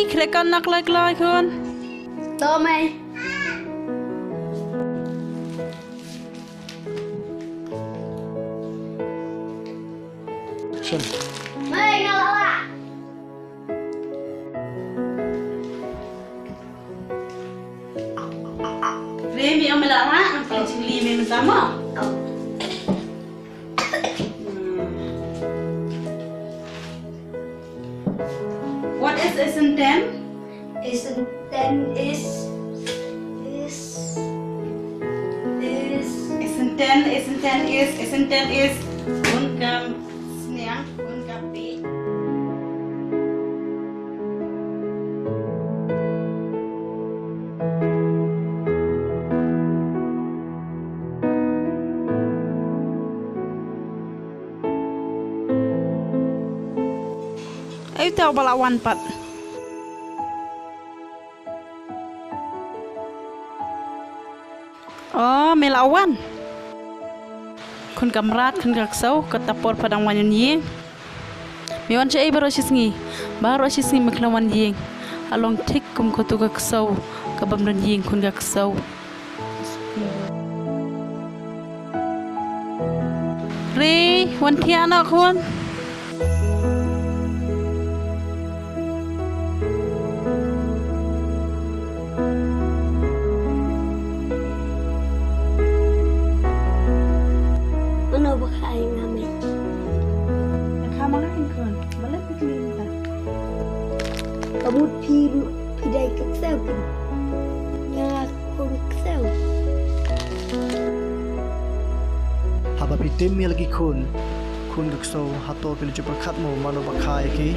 เคล็กกันนักเลยคุณ Tô mày. Chân. Mày nào là Remy ang malama, ang pincing limi mo sama. What is isn't ten? isn't then is Isn't ten is unkam sniang unkam pi. Ayo tahu balawan pat. Oh, melawan. Kun kamrat kun gaksau katapor padang wanyan ying. Miwan cai baru sisngi maklawan ying. Along tik kum kotu gaksau kabam dan ying kun gaksau. Ri wan tiana kun. Mano bakay namin. Nakamakin kun. Balik bikin ta. Kamu piru pidai kaksau kan. Yang aku kaksau. Haba pitim mi lagi kun gakso hato pili cepat mo mano bakai ki